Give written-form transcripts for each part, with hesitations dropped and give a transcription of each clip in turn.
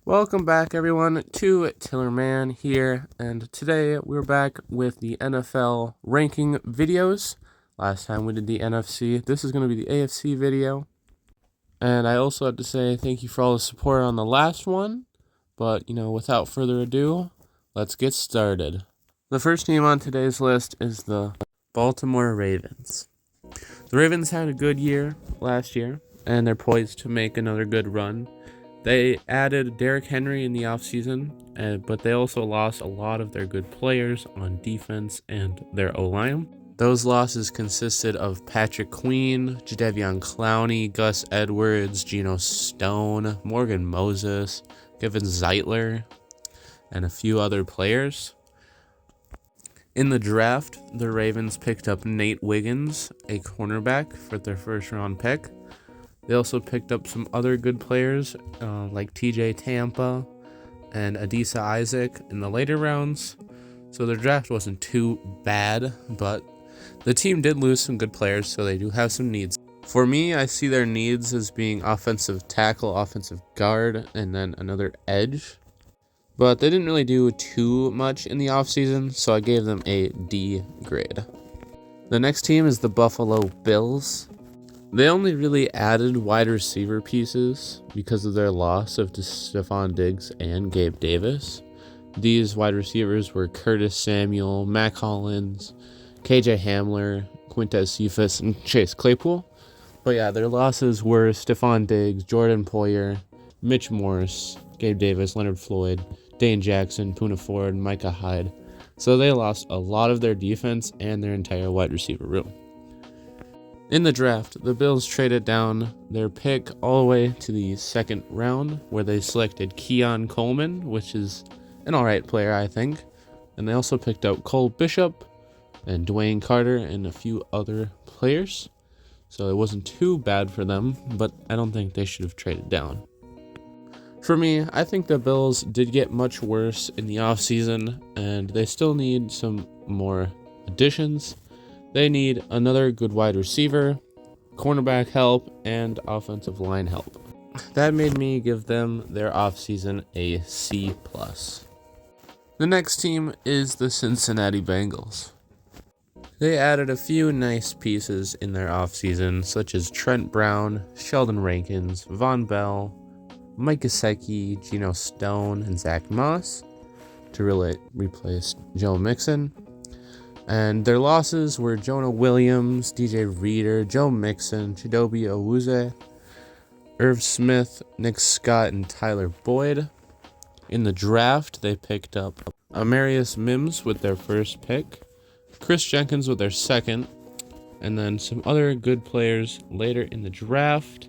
Welcome back, everyone, to Tillerman here, and today we're back with the NFL ranking videos. Last time we did the NFC. This is going to be the AFC video. And I also have to say thank you for all the support on the last one. But, without further ado, let's get started. The first team on today's list is the Baltimore Ravens. The Ravens had a good year last year, and they're poised to make another good run. They added Derrick Henry in the offseason, but they also lost a lot of their good players on defense and their O-line. Those losses consisted of Patrick Queen, Jadeveon Clowney, Gus Edwards, Geno Stone, Morgan Moses, Kevin Zeitler, and a few other players. In the draft, the Ravens picked up Nate Wiggins, a cornerback, for their first-round pick. They also picked up some other good players like TJ Tampa and Adisa Isaac in the later rounds. So their draft wasn't too bad, but the team did lose some good players, so they do have some needs. For me, I see their needs as being offensive tackle, offensive guard, and then another edge. But they didn't really do too much in the offseason, so I gave them a D grade. The next team is the Buffalo Bills. They only really added wide receiver pieces because of their loss of Stephon Diggs and Gabe Davis. These wide receivers were Curtis Samuel, Mac Hollins, KJ Hamler, Quintez Cephas, and Chase Claypool. But yeah, their losses were Stephon Diggs, Jordan Poyer, Mitch Morse, Gabe Davis, Leonard Floyd, Dane Jackson, Poona Ford, Micah Hyde. So they lost a lot of their defense and their entire wide receiver room. In the draft, the Bills traded down their pick all the way to the second round, where they selected Keon Coleman, which is an alright player, I think. And they also picked up Cole Bishop and Dwayne Carter and a few other players. So it wasn't too bad for them, but I don't think they should have traded down. For me, I think the Bills did get much worse in the offseason, and they still need some more additions. They need another good wide receiver, cornerback help, and offensive line help. That made me give them their offseason a C+. The next team is the Cincinnati Bengals. They added a few nice pieces in their offseason, such as Trent Brown, Sheldon Rankins, Von Bell, Mike Gesicki, Geno Stone, and Zach Moss to really replace Joe Mixon. And their losses were Jonah Williams, DJ Reader, Joe Mixon, Chidobe Awuzie, Irv Smith, Nick Scott, and Tyler Boyd. In the draft, they picked up Amarius Mims with their first pick, Chris Jenkins with their second, and then some other good players later in the draft.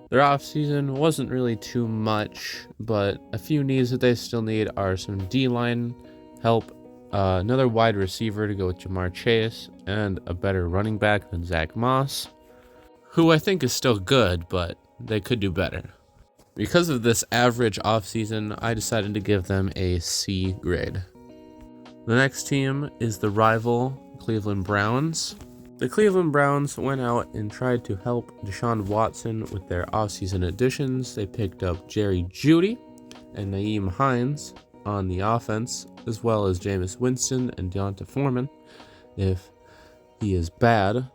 Their offseason wasn't really too much, but a few needs that they still need are some D-line help, another wide receiver to go with Jamar Chase, and a better running back than Zach Moss, who I think is still good, but they could do better. Because of this average offseason, I decided to give them a C grade. The next team is the rival Cleveland Browns. The Cleveland Browns went out and tried to help Deshaun Watson with their offseason additions. They picked up Jerry Jeudy and Nyheim Hines on the offense, as well as Jameis Winston and Deonta Foreman, if he is bad.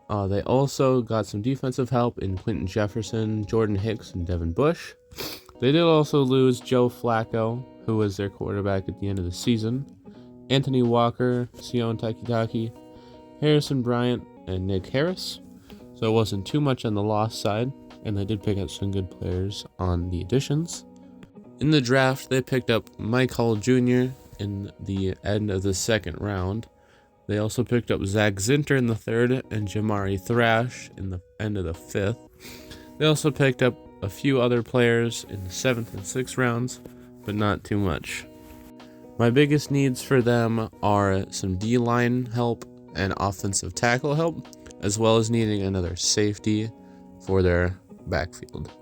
They also got some defensive help in Quentin Jefferson, Jordan Hicks, and Devin Bush. They did also lose Joe Flacco, who was their quarterback at the end of the season, Anthony Walker, Sion Takitaki, Harrison Bryant, and Nick Harris. So it wasn't too much on the loss side, and they did pick up some good players on the additions. In the draft, they picked up Mike Hall Jr. in the end of the second round. They also picked up Zach Zinter in the third and Jamari Thrash in the end of the fifth. They also picked up a few other players in the seventh and sixth rounds, but not too much. My biggest needs for them are some D-line help and offensive tackle help, as well as needing another safety for their backfield.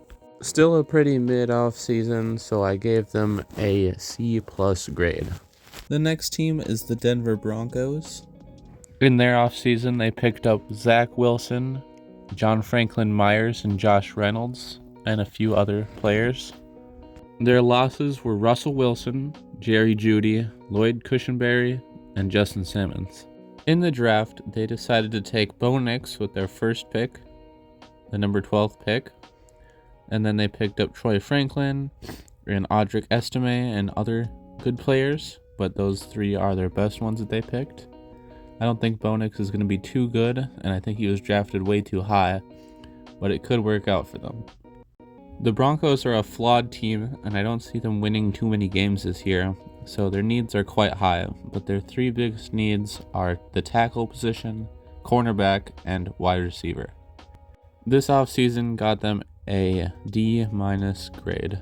Still a pretty mid-off season, so I gave them a C+ grade. The next team is the Denver Broncos. In their offseason, they picked up Zach Wilson, John Franklin Myers, and Josh Reynolds, and a few other players. Their losses were Russell Wilson, Jerry Jeudy, Lloyd Cushenberry, and Justin Simmons. In the draft, they decided to take Bo Nix with their first pick, the number 12th pick, and then they picked up Troy Franklin and Audric Estime and other good players, but those three are their best ones that they picked. I don't think Bo Nix is going to be too good, and I think he was drafted way too high, but it could work out for them. The Broncos are a flawed team, and I don't see them winning too many games this year, so their needs are quite high, but their three biggest needs are the tackle position, cornerback, and wide receiver. This offseason got them a D- grade.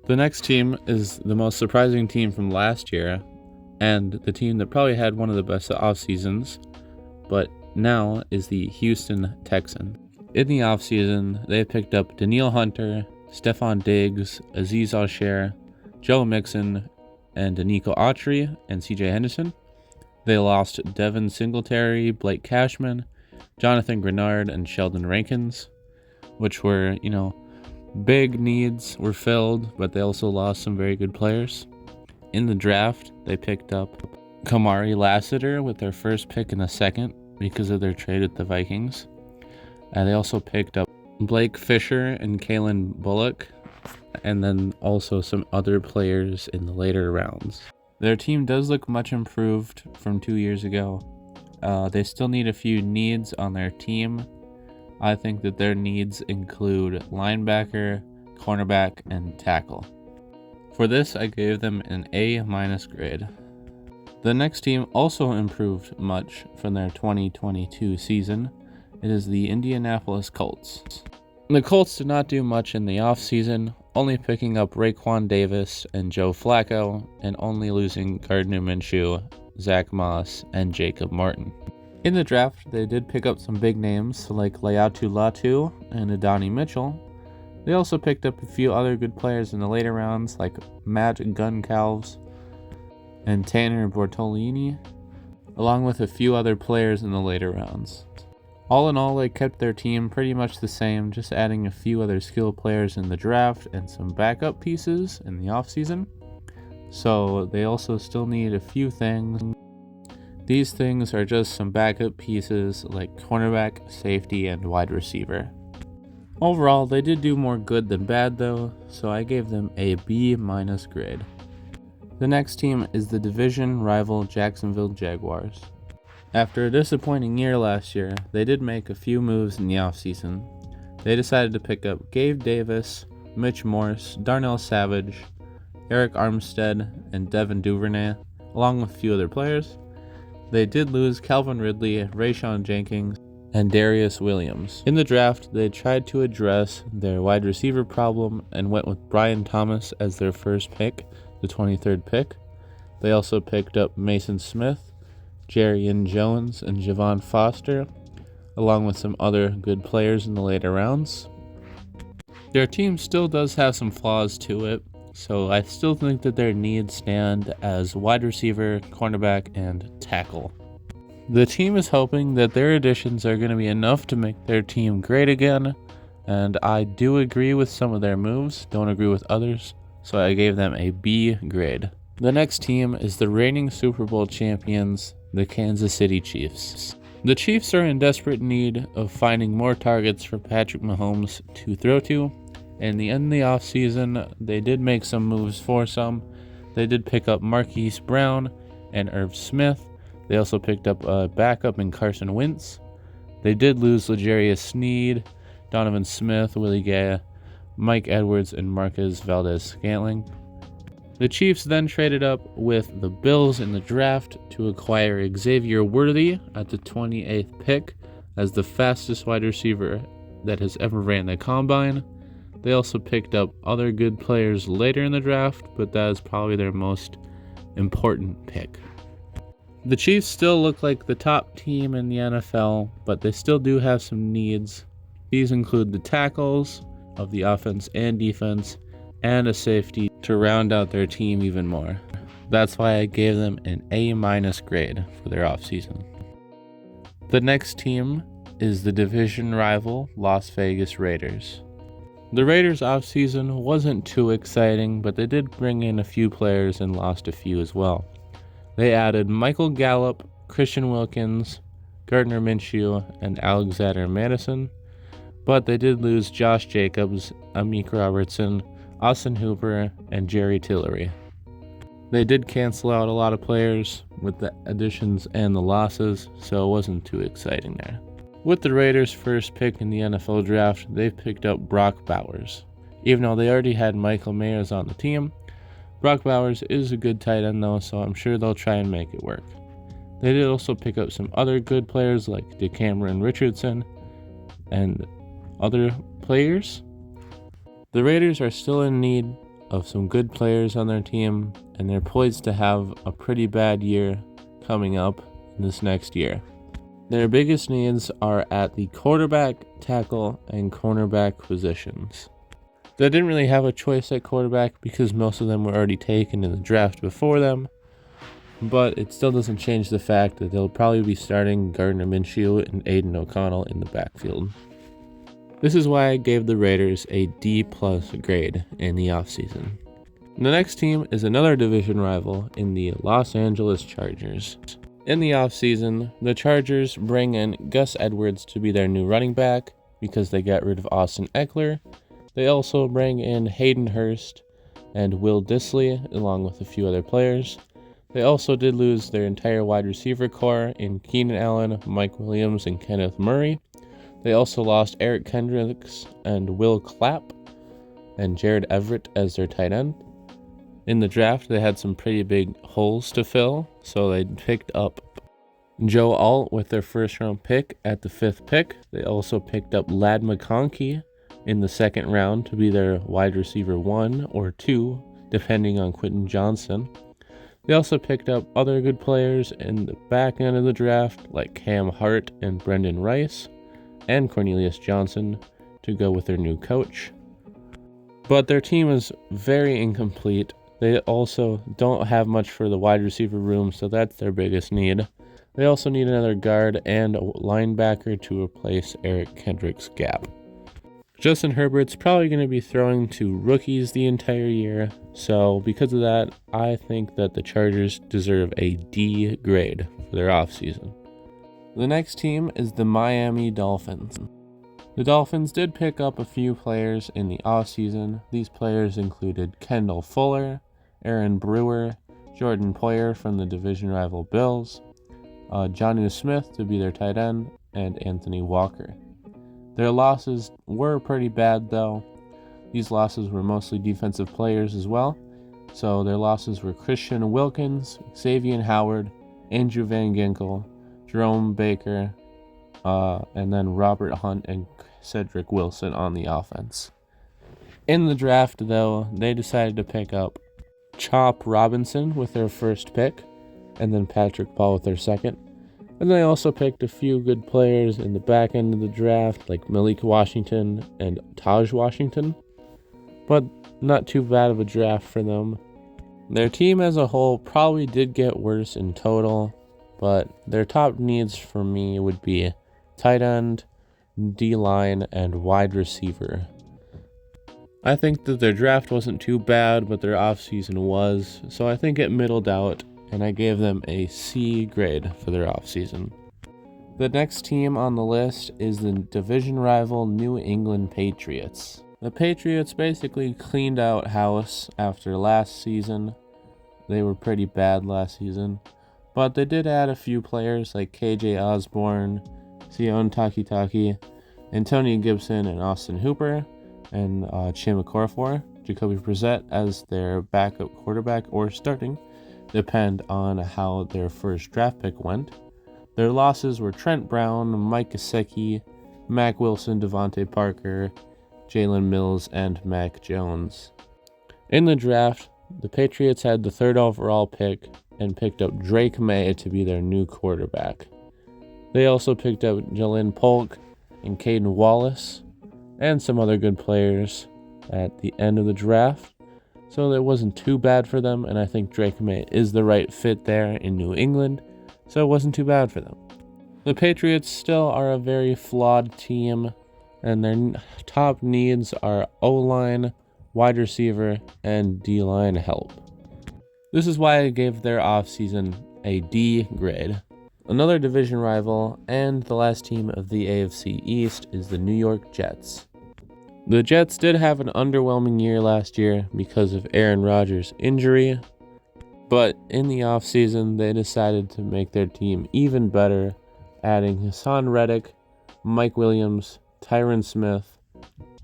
The next team is the most surprising team from last year, and the team that probably had one of the best off seasons, but now is the Houston Texans. In the offseason, they picked up Danielle Hunter, Stephon Diggs, Azeez Al-Shaair, Joe Mixon, and Danico Autry and CJ Henderson. They lost Devin Singletary, Blake Cashman, Jonathan Grenard, and Sheldon Rankins, which were, big needs were filled, but they also lost some very good players. In the draft, they picked up Kamari Lassiter with their first pick in the second because of their trade with the Vikings. And they also picked up Blake Fisher and Kalen Bullock, and then also some other players in the later rounds. Their team does look much improved from 2 years ago. They still need a few needs on their team. I think that their needs include linebacker, cornerback, and tackle. For this, I gave them an A- grade. The next team also improved much from their 2022 season. It is the Indianapolis Colts. The Colts did not do much in the offseason, only picking up Raekwon Davis and Joe Flacco, and only losing Gardner Minshew, Zach Moss, and Jacob Martin. In the draft, they did pick up some big names like Laiatu Latu and Adonai Mitchell. They also picked up a few other good players in the later rounds like Matt Guncalves and Tanner Bortolini, along with a few other players in the later rounds. All in all, they kept their team pretty much the same, just adding a few other skill players in the draft and some backup pieces in the offseason. So they also still need a few things. These things are just some backup pieces like cornerback, safety, and wide receiver. Overall, they did do more good than bad though, so I gave them a B- grade. The next team is the division rival Jacksonville Jaguars. After a disappointing year last year, they did make a few moves in the offseason. They decided to pick up Gabe Davis, Mitch Morse, Darnell Savage, Eric Armstead, and Devin Duvernay, along with a few other players. They did lose Calvin Ridley, Rayshon Jenkins, and Darius Williams. In the draft, they tried to address their wide receiver problem and went with Brian Thomas as their first pick, the 23rd pick. They also picked up Mason Smith, Jarian Jones, and Javon Foster, along with some other good players in the later rounds. Their team still does have some flaws to it, so I still think that their needs stand as wide receiver, cornerback, and tackle. The team is hoping that their additions are going to be enough to make their team great again, and I do agree with some of their moves, don't agree with others, so I gave them a B grade. The next team is the reigning Super Bowl champions, the Kansas City Chiefs. The Chiefs are in desperate need of finding more targets for Patrick Mahomes to throw to, and in the offseason, they did make some moves for some. They did pick up Marquise Brown and Irv Smith. They also picked up a backup in Carson Wentz. They did lose L'Jarius Sneed, Donovan Smith, Willie Gay, Mike Edwards, and Marquez Valdez-Scantling. The Chiefs then traded up with the Bills in the draft to acquire Xavier Worthy at the 28th pick as the fastest wide receiver that has ever ran the combine. They also picked up other good players later in the draft, but that is probably their most important pick. The Chiefs still look like the top team in the NFL, but they still do have some needs. These include the tackles of the offense and defense, and a safety to round out their team even more. That's why I gave them an A- grade for their offseason. The next team is the division rival Las Vegas Raiders. The Raiders' offseason wasn't too exciting, but they did bring in a few players and lost a few as well. They added Michael Gallup, Christian Wilkins, Gardner Minshew, and Alexander Madison, but they did lose Josh Jacobs, Amik Robertson, Austin Hooper, and Jerry Tillery. They did cancel out a lot of players with the additions and the losses, so it wasn't too exciting there. With the Raiders' first pick in the NFL draft, they've picked up Brock Bowers. Even though they already had Michael Mayer on the team, Brock Bowers is a good tight end though, so I'm sure they'll try and make it work. They did also pick up some other good players like DeCameron Richardson and other players. The Raiders are still in need of some good players on their team, and they're poised to have a pretty bad year coming up in this next year. Their biggest needs are at the quarterback, tackle, and cornerback positions. They didn't really have a choice at quarterback because most of them were already taken in the draft before them, but it still doesn't change the fact that they'll probably be starting Gardner Minshew and Aiden O'Connell in the backfield. This is why I gave the Raiders a D+ grade in the offseason. The next team is another division rival in the Los Angeles Chargers. In the offseason, the Chargers bring in Gus Edwards to be their new running back because they got rid of Austin Eckler. They also bring in Hayden Hurst and Will Dissly along with a few other players. They also did lose their entire wide receiver core in Keenan Allen, Mike Williams, and Kenneth Murray. They also lost Eric Kendricks and Will Clapp and Jared Everett as their tight end. In the draft, they had some pretty big holes to fill, so they picked up Joe Alt with their first-round pick at the 5th pick. They also picked up Ladd McConkey in the 2nd round to be their wide receiver 1 or 2, depending on Quentin Johnson. They also picked up other good players in the back end of the draft, like Cam Hart and Brendan Rice, and Cornelius Johnson to go with their new coach. But their team is very incomplete. They also don't have much for the wide receiver room, so that's their biggest need. They also need another guard and a linebacker to replace Eric Kendricks' gap. Justin Herbert's probably going to be throwing to rookies the entire year, so because of that, I think that the Chargers deserve a D grade for their offseason. The next team is the Miami Dolphins. The Dolphins did pick up a few players in the offseason. These players included Kendall Fuller, Aaron Brewer, Jordan Poyer from the division rival Bills, Jonnu Smith to be their tight end, and Anthony Walker. Their losses were pretty bad though. These losses were mostly defensive players as well. So their losses were Christian Wilkins, Xavier Howard, Andrew Van Ginkel, Jerome Baker, and then Robert Hunt and Cedric Wilson on the offense. In the draft though, they decided to pick up Chop Robinson with their first pick, and then Patrick Paul with their second. And they also picked a few good players in the back end of the draft, like Malik Washington and Taj Washington. But not too bad of a draft for them. Their team as a whole probably did get worse in total, but their top needs for me would be tight end, D-line, and wide receiver. I think that their draft wasn't too bad, but their offseason was, so I think it middled out, and I gave them a C grade for their offseason. The next team on the list is the division rival New England Patriots. The Patriots basically cleaned out house after last season. They were pretty bad last season, but they did add a few players like KJ Osborne, Sion Takitaki, Antonio Gibson, and Austin Hooper, and Chim Okorafor, Jacoby Brissett as their backup quarterback or starting, depend on how their first draft pick went. Their losses were Trent Brown, Mike Gesicki, Mac Wilson, Devontae Parker, Jalen Mills, and Mac Jones. In the draft, the Patriots had the 3rd overall pick and picked up Drake May to be their new quarterback. They also picked up Jalen Polk and Caden Wallace and some other good players at the end of the draft. So it wasn't too bad for them, and I think Drake May is the right fit there in New England, so it wasn't too bad for them. The Patriots still are a very flawed team, and their top needs are O-line, wide receiver, and D-line help. This is why I gave their offseason a D grade. Another division rival and the last team of the AFC East is the New York Jets. The Jets did have an underwhelming year last year because of Aaron Rodgers' injury, but in the offseason they decided to make their team even better, adding Hassan Reddick, Mike Williams, Tyron Smith,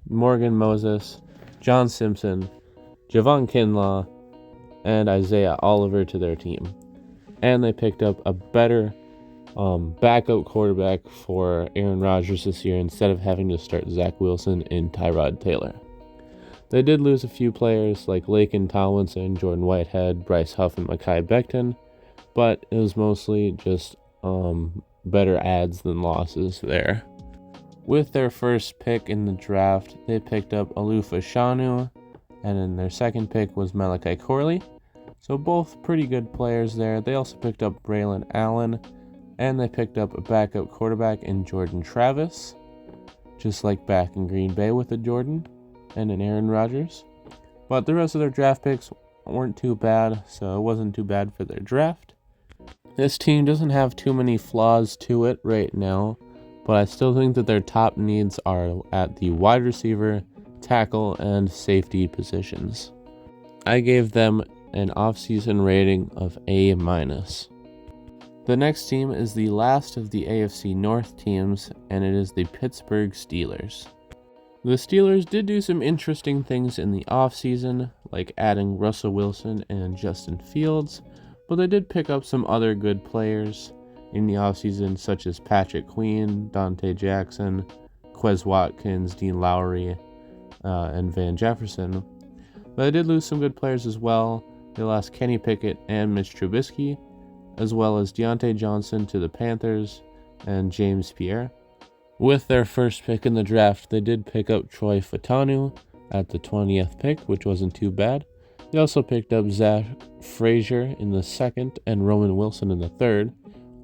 Morgan Moses, John Simpson, Javon Kinlaw, and Isaiah Oliver to their team. And they picked up a better backup quarterback for Aaron Rodgers this year instead of having to start Zach Wilson and Tyrod Taylor. They did lose a few players like Laken Tomlinson, Jordan Whitehead, Bryce Huff, and Mekhi Becton, but it was mostly just better adds than losses there. With their first pick in the draft, they picked up Alufa Shanu, and then their second pick was Malachi Corley. So both pretty good players there. They also picked up Braylon Allen, and they picked up a backup quarterback in Jordan Travis, just like back in Green Bay with a Jordan and an Aaron Rodgers. But the rest of their draft picks weren't too bad, so it wasn't too bad for their draft. This team doesn't have too many flaws to it right now, but I still think that their top needs are at the wide receiver, tackle, and safety positions. I gave them an offseason rating of A-. The next team is the last of the AFC North teams, and it is the Pittsburgh Steelers. The Steelers did do some interesting things in the offseason, like adding Russell Wilson and Justin Fields, but they did pick up some other good players in the offseason, such as Patrick Queen, Dante Jackson, Quez Watkins, Dean Lowry, and Van Jefferson. But they did lose some good players as well. They lost Kenny Pickett and Mitch Trubisky, as well as Deontay Johnson to the Panthers and James Pierre. With their first pick in the draft, they did pick up Troy Fautanu at the 20th pick, which wasn't too bad. They also picked up Zach Frazier in the second and Roman Wilson in the third.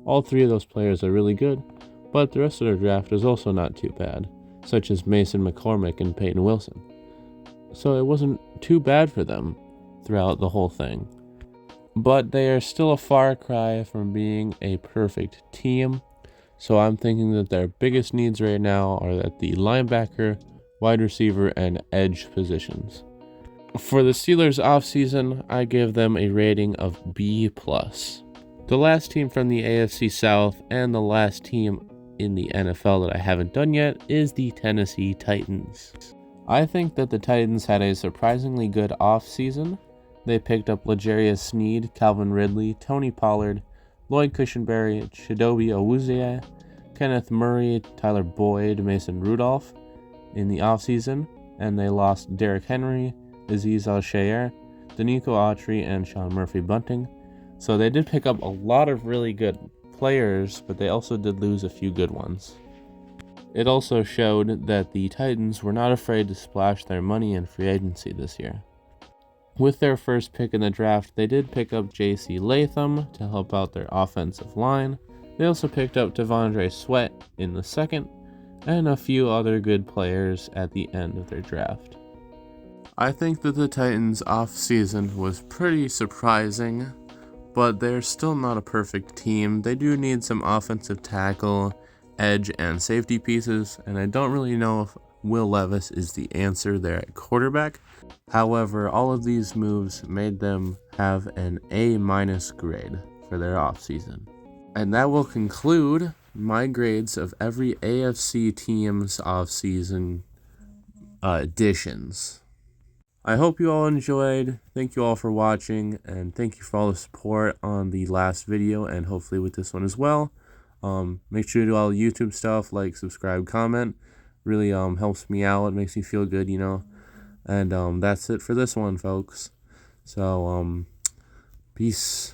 All three of those players are really good, but the rest of their draft is also not too bad, such as Mason McCormick and Peyton Wilson. So it wasn't too bad for them throughout the whole thing. But they are still a far cry from being a perfect team, so I'm thinking that their biggest needs right now are at the linebacker, wide receiver, and edge positions. For the Steelers offseason, I give them a rating of B+. The last team from the AFC South and the last team in the NFL that I haven't done yet is the Tennessee Titans. I think that the Titans had a surprisingly good offseason. They picked up L'Jarius Sneed, Calvin Ridley, Tony Pollard, Lloyd Cushenberry, Chidobe Awuzie, Kenneth Murray, Tyler Boyd, Mason Rudolph in the offseason, and they lost Derrick Henry, Azeez Al-Shaair, Danico Autry, and Sean Murphy-Bunting. So they did pick up a lot of really good players, but they also did lose a few good ones. It also showed that the Titans were not afraid to splash their money in free agency this year. With their first pick in the draft, they did pick up J.C. Latham to help out their offensive line. They also picked up Devondre Sweat in the second, and a few other good players at the end of their draft. I think that the Titans' offseason was pretty surprising, but they're still not a perfect team. They do need some offensive tackle, edge, and safety pieces, and I don't really know if Will Levis is the answer there at quarterback. However, all of these moves made them have an A- grade for their offseason. And that will conclude my grades of every AFC team's offseason additions. I hope you all enjoyed. Thank you all for watching, and thank you for all the support on the last video and hopefully with this one as well. Make sure to do all the YouTube stuff, like, subscribe, comment. Really helps me out. It makes me feel good, you know. And that's it for this one, folks. So peace.